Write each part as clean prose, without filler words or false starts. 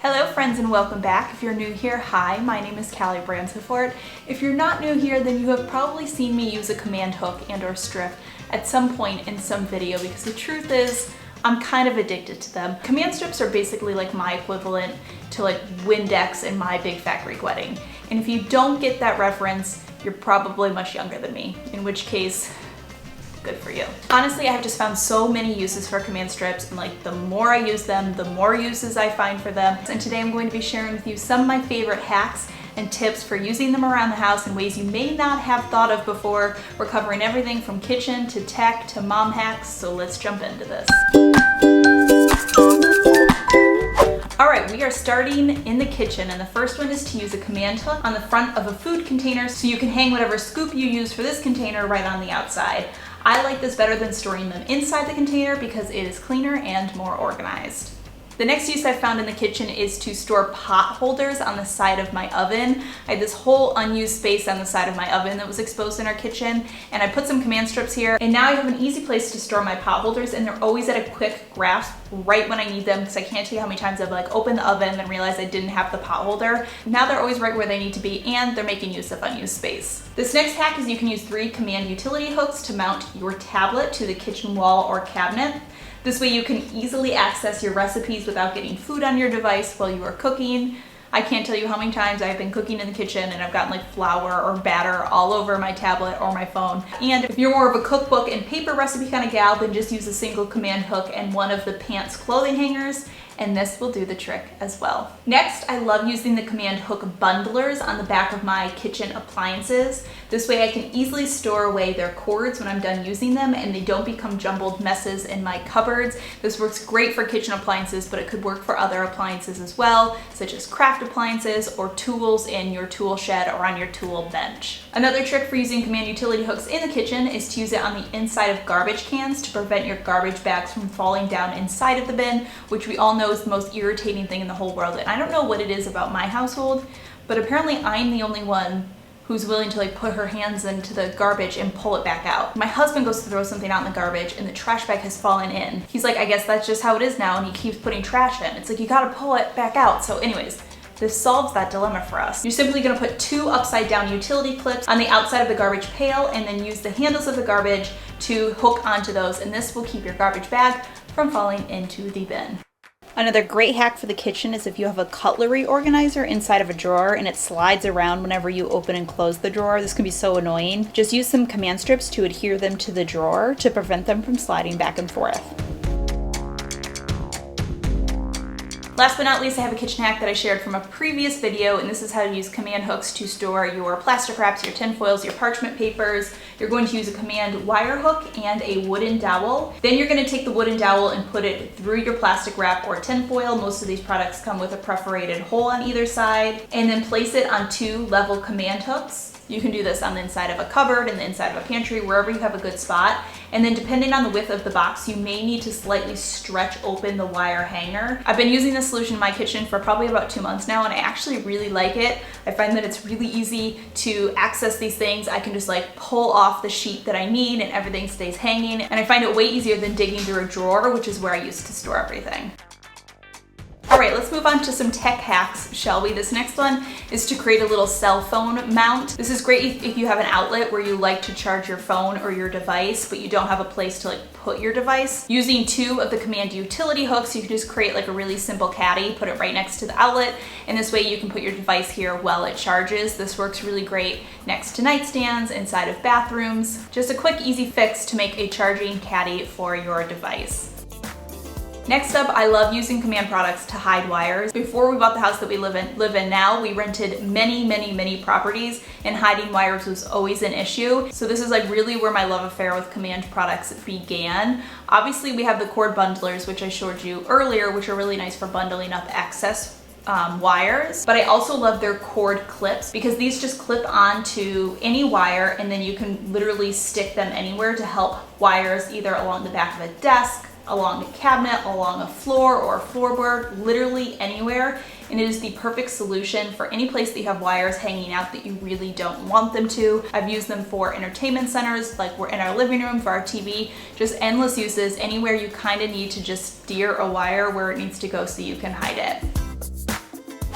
Hello friends and welcome back. If you're new here, hi, my name is Callie Bransford. If you're not new here, then you have probably seen me use a command hook and or strip at some point in some video because the truth is, I'm kind of addicted to them. Command strips are basically like my equivalent to like Windex in My Big Fat Greek Wedding. And if you don't get that reference, you're probably much younger than me, in which case, good for you. Honestly, I have just found so many uses for command strips, and like the more I use them, the more uses I find for them. And today I'm going to be sharing with you some of my favorite hacks and tips for using them around the house in ways you may not have thought of before. We're covering everything from kitchen to tech to mom hacks, so let's jump into this. All right, we are starting in the kitchen, and the first one is to use a command hook on the front of a food container so you can hang whatever scoop you use for this container right on the outside. I like this better than storing them inside the container because it is cleaner and more organized. The next use I found in the kitchen is to store pot holders on the side of my oven. I had this whole unused space on the side of my oven that was exposed in our kitchen, and I put some command strips here, and now I have an easy place to store my pot holders, and they're always at a quick grasp right when I need them, because I can't tell you how many times I've like opened the oven and realized I didn't have the pot holder. Now they're always right where they need to be, and they're making use of unused space. This next hack is you can use 3 command utility hooks to mount your tablet to the kitchen wall or cabinet. This way you can easily access your recipes without getting food on your device while you are cooking. I can't tell you how many times I've been cooking in the kitchen and I've gotten like flour or batter all over my tablet or my phone. And if you're more of a cookbook and paper recipe kind of gal, then just use a single command hook and one of the pants clothing hangers, and this will do the trick as well. Next, I love using the command hook bundlers on the back of my kitchen appliances. This way I can easily store away their cords when I'm done using them and they don't become jumbled messes in my cupboards. This works great for kitchen appliances, but it could work for other appliances as well, such as craft appliances or tools in your tool shed or on your tool bench. Another trick for using command utility hooks in the kitchen is to use it on the inside of garbage cans to prevent your garbage bags from falling down inside of the bin, which we all know is the most irritating thing in the whole world. And I don't know what it is about my household, but apparently I'm the only one who's willing to like put her hands into the garbage and pull it back out. My husband goes to throw something out in the garbage and the trash bag has fallen in. He's like, I guess that's just how it is now, and he keeps putting trash in. It's like, you gotta pull it back out. So anyways, this solves that dilemma for us. You're simply gonna put 2 upside down utility clips on the outside of the garbage pail and then use the handles of the garbage to hook onto those, and this will keep your garbage bag from falling into the bin. Another great hack for the kitchen is if you have a cutlery organizer inside of a drawer and it slides around whenever you open and close the drawer. This can be so annoying. Just use some command strips to adhere them to the drawer to prevent them from sliding back and forth. Last but not least, I have a kitchen hack that I shared from a previous video, and this is how to use command hooks to store your plastic wraps, your tin foils, your parchment papers. You're going to use a command wire hook and a wooden dowel. Then you're going to take the wooden dowel and put it through your plastic wrap or tin foil. Most of these products come with a perforated hole on either side, and then place it on 2 level command hooks. You can do this on the inside of a cupboard, in the inside of a pantry, wherever you have a good spot. And then depending on the width of the box, you may need to slightly stretch open the wire hanger. I've been using this solution in my kitchen for probably about 2 months now, and I actually really like it. I find that it's really easy to access these things. I can just like pull off the sheet that I need and everything stays hanging. And I find it way easier than digging through a drawer, which is where I used to store everything. All right, let's move on to some tech hacks, shall we? This next one is to create a little cell phone mount. This is great if you have an outlet where you like to charge your phone or your device, but you don't have a place to like put your device. Using 2 of the command utility hooks, you can just create like a really simple caddy, put it right next to the outlet, and this way you can put your device here while it charges. This works really great next to nightstands, inside of bathrooms. Just a quick, easy fix to make a charging caddy for your device. Next up, I love using command products to hide wires. Before we bought the house that we live in now, we rented many properties, and hiding wires was always an issue. So this is like really where my love affair with command products began. Obviously we have the cord bundlers, which I showed you earlier, which are really nice for bundling up excess wires, but I also love their cord clips because these just clip onto any wire, and then you can literally stick them anywhere to help wires either along the back of a desk, along a cabinet, along a floor or a floorboard, literally anywhere. And it is the perfect solution for any place that you have wires hanging out that you really don't want them to. I've used them for entertainment centers, like we're in our living room for our TV, just endless uses, anywhere you kind of need to just steer a wire where it needs to go so you can hide it.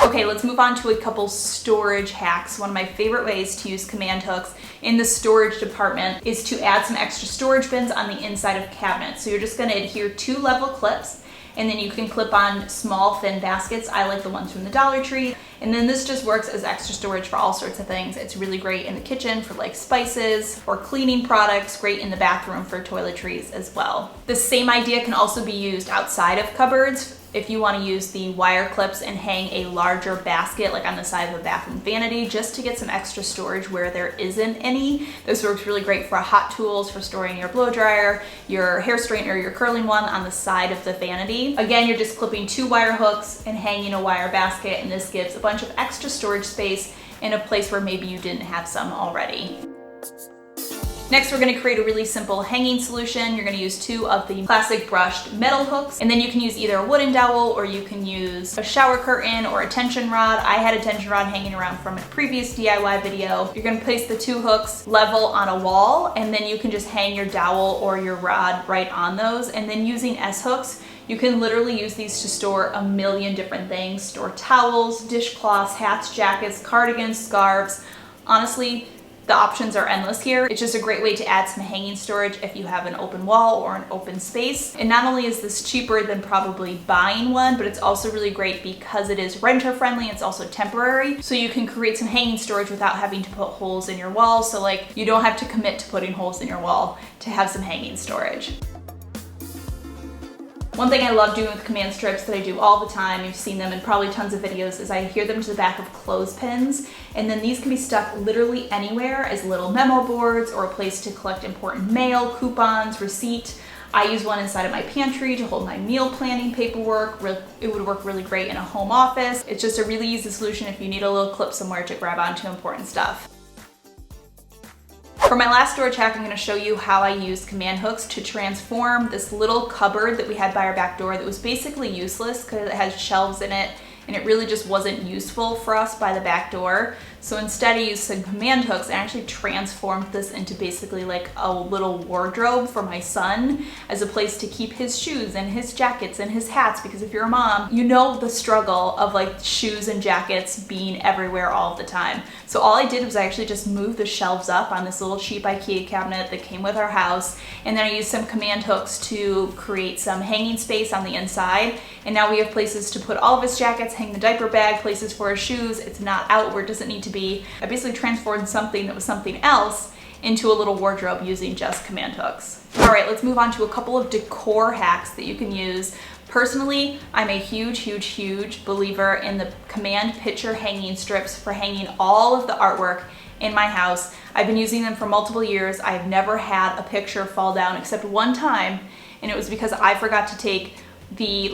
Okay, let's move on to a couple storage hacks. One of my favorite ways to use command hooks in the storage department is to add some extra storage bins on the inside of cabinets. So you're just gonna adhere 2 level clips, and then you can clip on small thin baskets. I like the ones from the Dollar Tree. And then this just works as extra storage for all sorts of things. It's really great in the kitchen for like spices or cleaning products, great in the bathroom for toiletries as well. The same idea can also be used outside of cupboards. If you want to use the wire clips and hang a larger basket like on the side of a bathroom vanity just to get some extra storage where there isn't any. This works really great for hot tools, for storing your blow dryer, your hair straightener, your curling one on the side of the vanity. Again, you're just clipping 2 wire hooks and hanging a wire basket, and this gives a bunch of extra storage space in a place where maybe you didn't have some already. Next, we're gonna create a really simple hanging solution. You're gonna use 2 of the classic brushed metal hooks, and then you can use either a wooden dowel or you can use a shower curtain or a tension rod. I had a tension rod hanging around from a previous DIY video. You're gonna place the 2 hooks level on a wall, and then you can just hang your dowel or your rod right on those. And then using S-hooks, you can literally use these to store a million different things. Store towels, dishcloths, hats, jackets, cardigans, scarves. Honestly, the options are endless here. It's just a great way to add some hanging storage if you have an open wall or an open space. And not only is this cheaper than probably buying one, but it's also really great because it is renter friendly. It's also temporary. So you can create some hanging storage without having to put holes in your wall. So like you don't have to commit to putting holes in your wall to have some hanging storage. One thing I love doing with command strips that I do all the time, you've seen them in probably tons of videos, is I adhere them to the back of clothespins, and then these can be stuck literally anywhere as little memo boards or a place to collect important mail, coupons, receipt. I use one inside of my pantry to hold my meal planning paperwork. It would work really great in a home office. It's just a really easy solution if you need a little clip somewhere to grab onto important stuff. For my last storage hack, I'm going to show you how I used command hooks to transform this little cupboard that we had by our back door that was basically useless because it had shelves in it and it really just wasn't useful for us by the back door. So instead I used some command hooks and actually transformed this into basically like a little wardrobe for my son as a place to keep his shoes and his jackets and his hats, because if you're a mom, you know the struggle of like shoes and jackets being everywhere all the time. So all I did was I actually just moved the shelves up on this little cheap IKEA cabinet that came with our house, and then I used some command hooks to create some hanging space on the inside, and now we have places to put all of his jackets, hang the diaper bag, places for his shoes. It's not out where it doesn't need to be. I basically transformed something that was something else into a little wardrobe using just command hooks. All right, let's move on to a couple of decor hacks that you can use. Personally, I'm a huge believer in the command picture hanging strips for hanging all of the artwork in my house. I've been using them for multiple years. I've never had a picture fall down except one time, and it was because I forgot to take the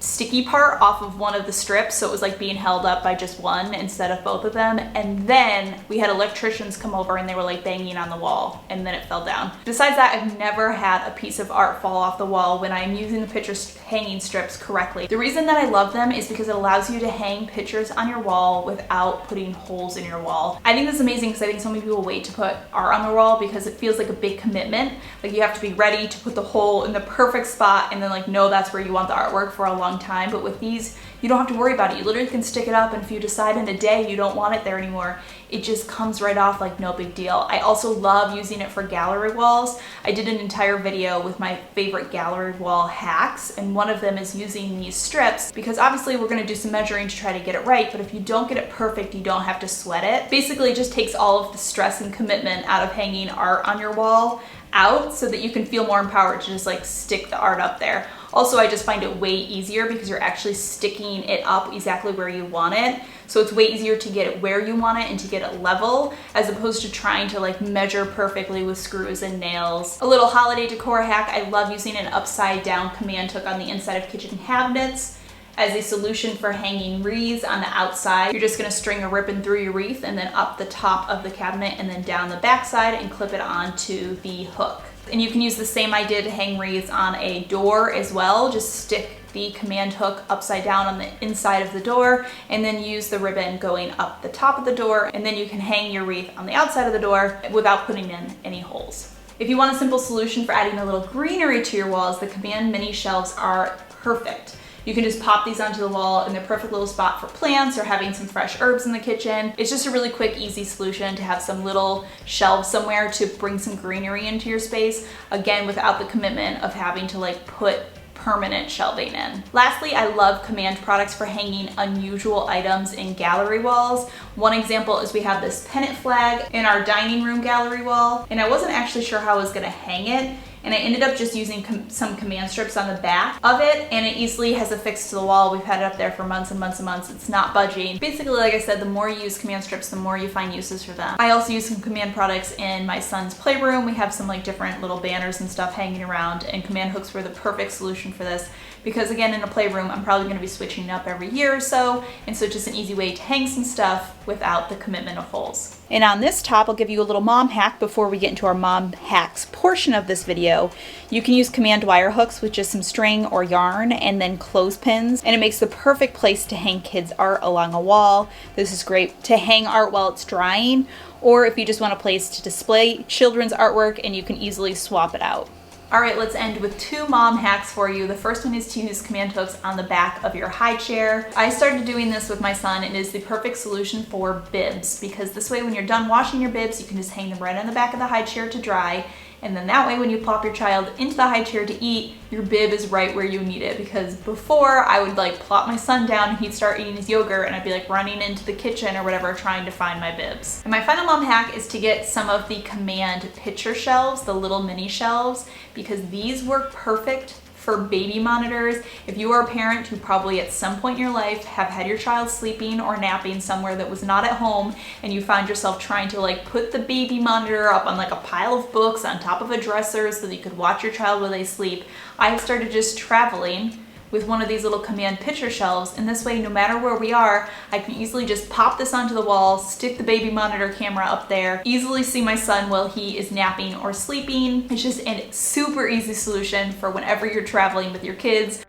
sticky part off of one of the strips, so it was like being held up by just one instead of both of them. And then we had electricians come over and they were like banging on the wall, and then it fell down. Besides that, I've never had a piece of art fall off the wall when I'm using the picture hanging strips correctly. The reason that I love them is because it allows you to hang pictures on your wall without putting holes in your wall. I think this is amazing because I think so many people wait to put art on their wall because it feels like a big commitment. Like you have to be ready to put the hole in the perfect spot and then like know that's where you want the artwork for a long time. But with these, you don't have to worry about it. You literally can stick it up, and if you decide in a day you don't want it there anymore, it just comes right off like no big deal. I also love using it for gallery walls. I did an entire video with my favorite gallery wall hacks, and one of them is using these strips because obviously we're gonna do some measuring to try to get it right, but if you don't get it perfect, you don't have to sweat it. Basically, it just takes all of the stress and commitment out of hanging art on your wall out so that you can feel more empowered to just like stick the art up there. Also, I just find it way easier because you're actually sticking it up exactly where you want it. So it's way easier to get it where you want it and to get it level, as opposed to trying to like measure perfectly with screws and nails. A little holiday decor hack, I love using an upside down command hook on the inside of kitchen cabinets as a solution for hanging wreaths on the outside. You're just gonna string a ribbon through your wreath and then up the top of the cabinet and then down the back side and clip it onto the hook. And you can use the same idea to hang wreaths on a door as well. Just stick the command hook upside down on the inside of the door and then use the ribbon going up the top of the door, and then you can hang your wreath on the outside of the door without putting in any holes. If you want a simple solution for adding a little greenery to your walls, the command mini shelves are perfect. You can just pop these onto the wall in the perfect little spot for plants or having some fresh herbs in the kitchen. It's just a really quick, easy solution to have some little shelves somewhere to bring some greenery into your space, again, without the commitment of having to like put permanent shelving in. Lastly, I love Command products for hanging unusual items in gallery walls. One example is we have this pennant flag in our dining room gallery wall, and I wasn't actually sure how I was gonna hang it, and I ended up just using some Command strips on the back of it, and it easily has affixed to the wall. We've had it up there for months and months and months. It's not budging. Basically, like I said, the more you use Command strips, the more you find uses for them. I also use some Command products in my son's playroom. We have some like different little banners and stuff hanging around, and Command hooks were the perfect solution for this because, again, in a playroom, I'm probably gonna be switching it up every year or so, and so just an easy way to hang some stuff without the commitment of holes. And on this top, I'll give you a little mom hack before we get into our mom hacks portion of this video. You can use Command wire hooks with just some string or yarn and then clothespins, and it makes the perfect place to hang kids' art along a wall. This is great to hang art while it's drying, or if you just want a place to display children's artwork and you can easily swap it out. All right, let's end with 2 mom hacks for you. The first one is to use Command hooks on the back of your high chair. I started doing this with my son, and it is the perfect solution for bibs, because this way when you're done washing your bibs, you can just hang them right on the back of the high chair to dry. And then that way when you plop your child into the high chair to eat, your bib is right where you need it. Because before, I would like plop my son down and he'd start eating his yogurt and I'd be like running into the kitchen or whatever trying to find my bibs. And my final mom hack is to get some of the Command picture shelves, the little mini shelves, because these work perfect for baby monitors. If you are a parent who probably at some point in your life have had your child sleeping or napping somewhere that was not at home, and you find yourself trying to like put the baby monitor up on like a pile of books on top of a dresser so that you could watch your child while they sleep, I have started just traveling with one of these little Command picture shelves, and this way no matter where we are, I can easily just pop this onto the wall, stick the baby monitor camera up there, easily see my son while he is napping or sleeping. It's just a super easy solution for whenever you're traveling with your kids.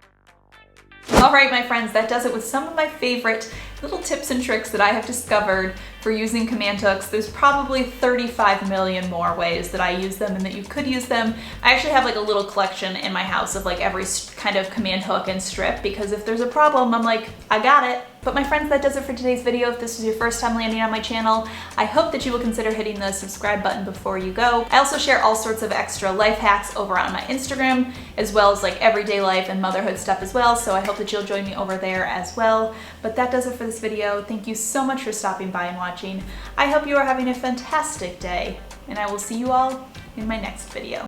All right, my friends, that does it with some of my favorite little tips and tricks that I have discovered for using Command hooks. There's probably 35 million more ways that I use them and that you could use them. I actually have like a little collection in my house of like every kind of Command hook and strip, because if there's a problem, I'm like, I got it. But my friends, that does it for today's video. If this was your first time landing on my channel, I hope that you will consider hitting the subscribe button before you go. I also share all sorts of extra life hacks over on my Instagram, as well as like everyday life and motherhood stuff as well. So I hope that you'll join me over there as well. But that does it for this video. Thank you so much for stopping by and watching. I hope you are having a fantastic day, and I will see you all in my next video.